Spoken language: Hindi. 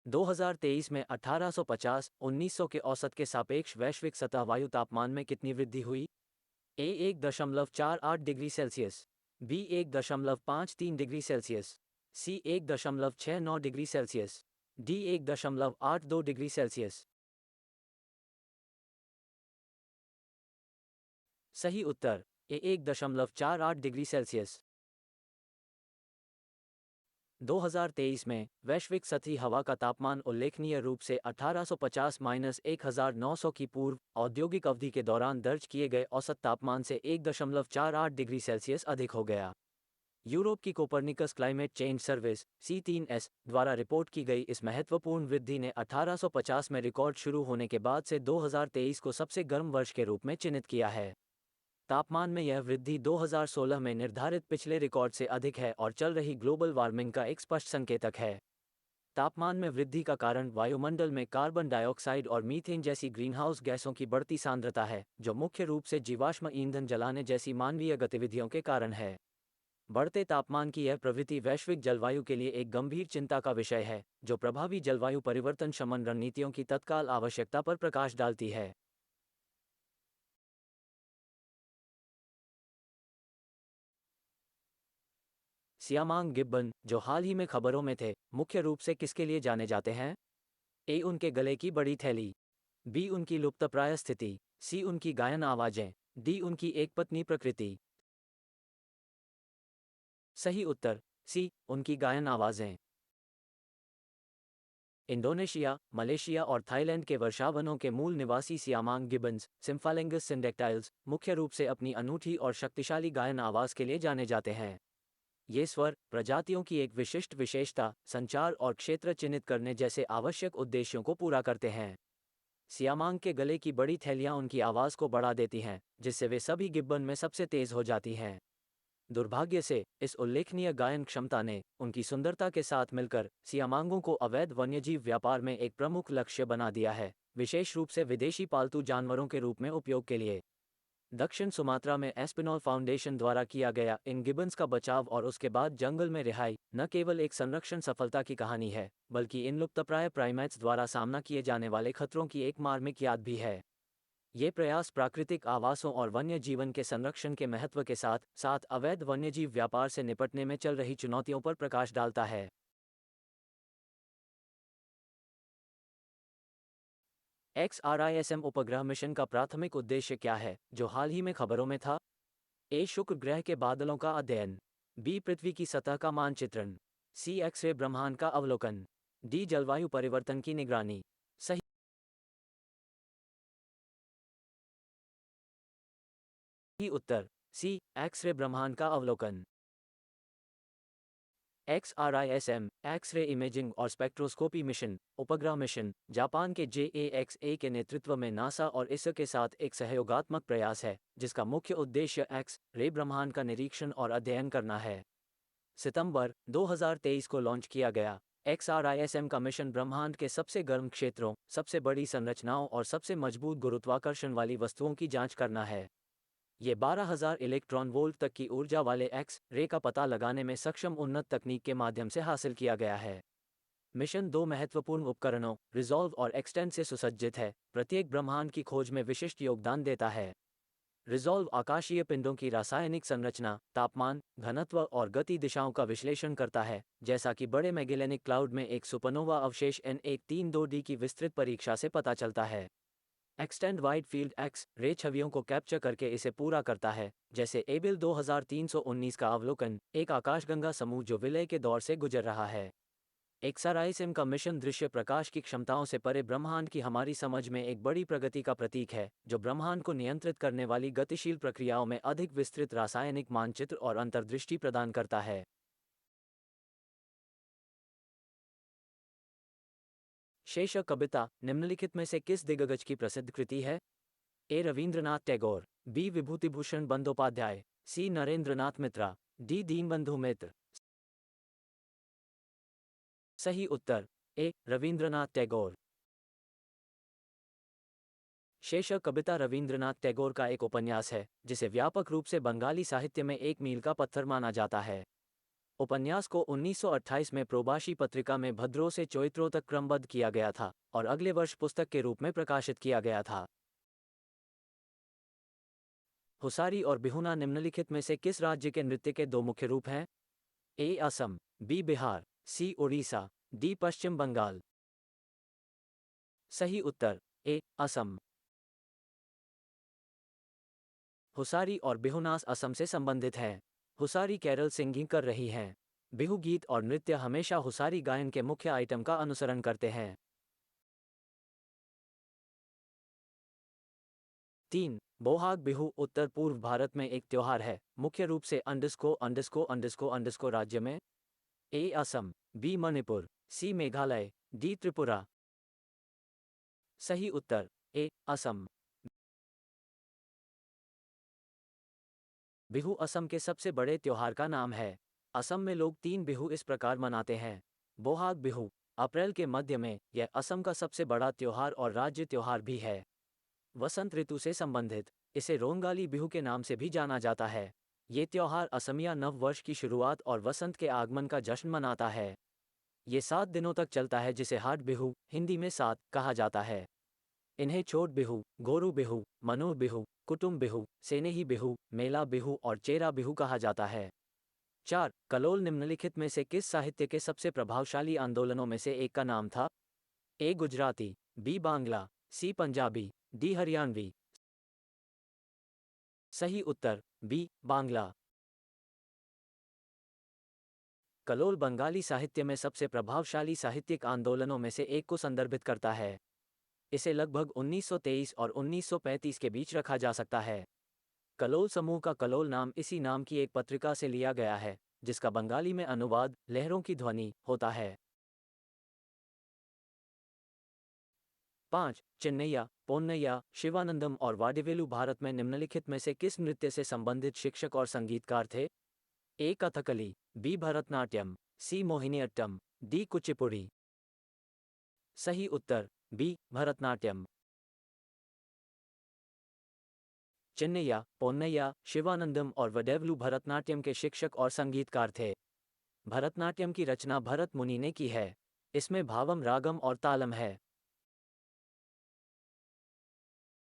2023 में 1850-1900 के औसत के सापेक्ष वैश्विक सतह वायु तापमान में कितनी वृद्धि हुई? A 1.48 degree Celsius, B 1.53 degree Celsius, C 1.69 degree Celsius, D 1.82 degree Celsius. सही उत्तर ए 1.48 डिग्री सेल्सियस। 2023 में वैश्विक सतही हवा का तापमान उल्लेखनीय रूप से 1850-1900 की पूर्व औद्योगिक अवधि के दौरान दर्ज किए गए औसत तापमान से 1.48 डिग्री सेल्सियस अधिक हो गया। यूरोप की Copernicus climate change service (C3S) द्वारा रिपोर्ट की गई इस महत्वपूर्ण वृद्धि ने 1850 में रिकॉर्ड शुरू होने के बाद से 2023 को सबसे गर्म वर्ष के रूप में चिन्हित किया है। तापमान में यह वृद्धि 2016 में निर्धारित पिछले रिकॉर्ड से अधिक है और चल रही ग्लोबल वार्मिंग का एक स्पष्ट संकेतक है। तापमान में वृद्धि का कारण वायुमंडल में कार्बन डाइऑक्साइड और मीथेन जैसी ग्रीनहाउस गैसों की बढ़ती सांद्रता है, जो मुख्य रूप से जीवाश्म ईंधन जलाने जैसी मानवीय गतिविधियों के कारण है। बढ़ते तापमान की यह प्रवृत्ति वैश्विक जलवायु के लिए एक गंभीर चिंता का विषय है, जो प्रभावी जलवायु परिवर्तन शमन रणनीतियों की तत्काल आवश्यकता पर प्रकाश डालती है। सियामांग गिब्बन, जो हाल ही में खबरों में थे, मुख्य रूप से किसके लिए जाने जाते हैं? ए उनके गले की बड़ी थैली, बी उनकी लुप्तप्राय स्थिति, सी उनकी गायन आवाजें, डी उनकी एकपत्नी प्रकृति। सही उत्तर सी उनकी गायन आवाजें। इंडोनेशिया, मलेशिया और थाईलैंड के वर्षावनों के मूल निवासी सियामांग गिब्बन्स सिम्फालिंगस सिंडेक्टाइल्स मुख्य रूप से अपनी अनूठी और शक्तिशाली गायन आवाज के लिए जाने जाते हैं। ये स्वर प्रजातियों की एक विशिष्ट विशेषता, संचार और क्षेत्र चिन्हित करने जैसे आवश्यक उद्देश्यों को पूरा करते हैं। सियामांग के गले की बड़ी थैलियां उनकी आवाज को बढ़ा देती हैं, जिससे वे सभी गिब्बन में सबसे तेज हो जाती हैं। दुर्भाग्य से इस उल्लेखनीय गायन क्षमता ने उनकी सुंदरता के साथ मिलकर सियामांगों को अवैध वन्यजीव व्यापार में एक प्रमुख लक्ष्य बना दिया है, विशेष रूप से विदेशी पालतू जानवरों के रूप में उपयोग के लिए। दक्षिण सुमात्रा में एस्पिनॉल फाउंडेशन द्वारा किया गया इन गिबन्स का बचाव और उसके बाद जंगल में रिहाई न केवल एक संरक्षण सफलता की कहानी है, बल्कि इन लुप्तप्राय प्राइमेट्स द्वारा सामना किए जाने वाले खतरों की एक मार्मिक याद भी है। ये प्रयास प्राकृतिक आवासों और वन्य जीवन के संरक्षण के महत्व के साथ साथ अवैध वन्यजीव व्यापार से निपटने में चल रही चुनौतियों पर प्रकाश डालता है। XRISM उपग्रह मिशन का प्राथमिक उद्देश्य क्या है, जो हाल ही में खबरों में था? ए शुक्र ग्रह के बादलों का अध्ययन, बी पृथ्वी की सतह का मानचित्रण, सी एक्स-रे ब्रह्मांड का अवलोकन, डी जलवायु परिवर्तन की निगरानी। सही उत्तर सी एक्स-रे ब्रह्मांड का अवलोकन। XRISM एक्स-रे इमेजिंग और स्पेक्ट्रोस्कोपी मिशन उपग्रह मिशन जापान के JAXA के नेतृत्व में नासा और इसरो के साथ एक सहयोगात्मक प्रयास है, जिसका मुख्य उद्देश्य एक्स-रे ब्रह्मांड का निरीक्षण और अध्ययन करना है। सितंबर 2023 को लॉन्च किया गया XRISM का मिशन ब्रह्मांड के सबसे गर्म क्षेत्रों, सबसे बड़ी संरचनाओं और सबसे मजबूत गुरुत्वाकर्षण वाली वस्तुओं की जांच करना है। ये 12,000 इलेक्ट्रॉन वोल्ट तक की ऊर्जा वाले एक्स-रे का पता लगाने में सक्षम उन्नत तकनीक के माध्यम से हासिल किया गया है। मिशन दो महत्वपूर्ण उपकरणों रिजॉल्व और एक्सटेंड से सुसज्जित है, प्रत्येक ब्रह्मांड की खोज में विशिष्ट योगदान देता है। रिजॉल्व आकाशीय पिंडों की रासायनिक संरचना, तापमान, घनत्व और गति दिशाओं का विश्लेषण करता है, जैसा कि बड़े मैगेलेनिक क्लाउड में एक सुपरनोवा अवशेष N132D की विस्तृत परीक्षा से पता चलता है। एक्सटेंड वाइड फील्ड एक्स-रे छवियों को कैप्चर करके इसे पूरा करता है, जैसे एबिल 2319 का अवलोकन, एक आकाशगंगा समूह जो विलय के दौर से गुजर रहा है। XRISM का मिशन दृश्य प्रकाश की क्षमताओं से परे ब्रह्मांड की हमारी समझ में एक बड़ी प्रगति का प्रतीक है, जो ब्रह्मांड को नियंत्रित करने वाली गतिशील प्रक्रियाओं में अधिक विस्तृत रासायनिक मानचित्र और अंतर्दृष्टि प्रदान करता है। शेषक कविता निम्नलिखित में से किस दिग्गज की प्रसिद्ध कृति है? ए रवींद्रनाथ टैगोर, बी विभूतिभूषण बंदोपाध्याय, सी नरेंद्रनाथ मित्रा, डी दीनबंधु मित्र। सही उत्तर ए रवींद्रनाथ टैगोर। शेषक कविता रवींद्रनाथ टैगोर का एक उपन्यास है, जिसे व्यापक रूप से बंगाली साहित्य में एक मील का पत्थर माना जाता है। उपन्यास को 1928 में प्रोबाशी पत्रिका में भद्रों से चैत्रों तक क्रमबद्ध किया गया था और अगले वर्ष पुस्तक के रूप में प्रकाशित किया गया था। हुसारी और बिहुना निम्नलिखित में से किस राज्य के नृत्य के दो मुख्य रूप हैं? ए. असम, बी. बिहार, सी. उड़ीसा, डी. पश्चिम बंगाल। सही उत्तर ए. असम। हुसारी और बिहुनास असम से संबंधित हैं। हुसारी केरल सिंगिंग कर रही हैं। बिहू गीत और नृत्य हमेशा हुसारी गायन के मुख्य आइटम का अनुसरण करते हैं। 3. बोहाग बिहू उत्तर पूर्व भारत में एक त्योहार है, मुख्य रूप से _ राज्य में। ए. असम, बी. मणिपुर, सी. मेघालय, डी. त्रिपुरा। सही उत्तर ए. असम। बिहू असम के सबसे बड़े त्योहार का नाम है। असम में लोग 3 बिहू इस प्रकार मनाते हैं। बोहाग बिहू अप्रैल के मध्य में, यह असम का सबसे बड़ा त्योहार और राज्य त्योहार भी है। वसंत ऋतु से संबंधित, इसे रोंगाली बिहू के नाम से भी जाना जाता है। ये त्योहार असमिया नव वर्ष की शुरुआत और वसंत के आगमन का जश्न मनाता है। ये 7 दिनों तक चलता है, जिसे हाट बिहू हिंदी में 7 कहा जाता है। इन्हें छोट बिहू, गोरू बिहू, मनोर बिहू, कुटुम बिहू, सेनेही बिहू, मेला बिहू और चेरा बिहू कहा जाता है। 4. कलोल निम्नलिखित में से किस साहित्य के सबसे प्रभावशाली आंदोलनों में से एक का नाम था? ए. गुजराती, बी. बांग्ला, सी. पंजाबी, डी. हरियाणवी। सही उत्तर बी. बांग्ला। कलोल बंगाली साहित्य में सबसे प्रभावशाली साहित्यिक आंदोलनों में से एक को संदर्भित करता है। इसे लगभग 1923 और 1935 के बीच रखा जा सकता है। कलोल समूह का कलोल नाम इसी नाम की एक पत्रिका से लिया गया है, जिसका बंगाली में अनुवाद लहरों की ध्वनि होता है। 5. चिन्नैया, पोन्नैया, शिवानंदम और वाडिवेलु भारत में निम्नलिखित में से किस नृत्य से संबंधित शिक्षक और संगीतकार थे? ए. कथकली, बी. भरतनाट्यम, सी. मोहिनीअट्टम, डी. कुचिपुड़ी। सही उत्तर बी. भरतनाट्यम। चिन्नैया, पोन्नैया, शिवानंदम और वडेवलु भरतनाट्यम के शिक्षक और संगीतकार थे। भरतनाट्यम की रचना भरत मुनि ने की है। इसमें भावम, रागम और तालम है।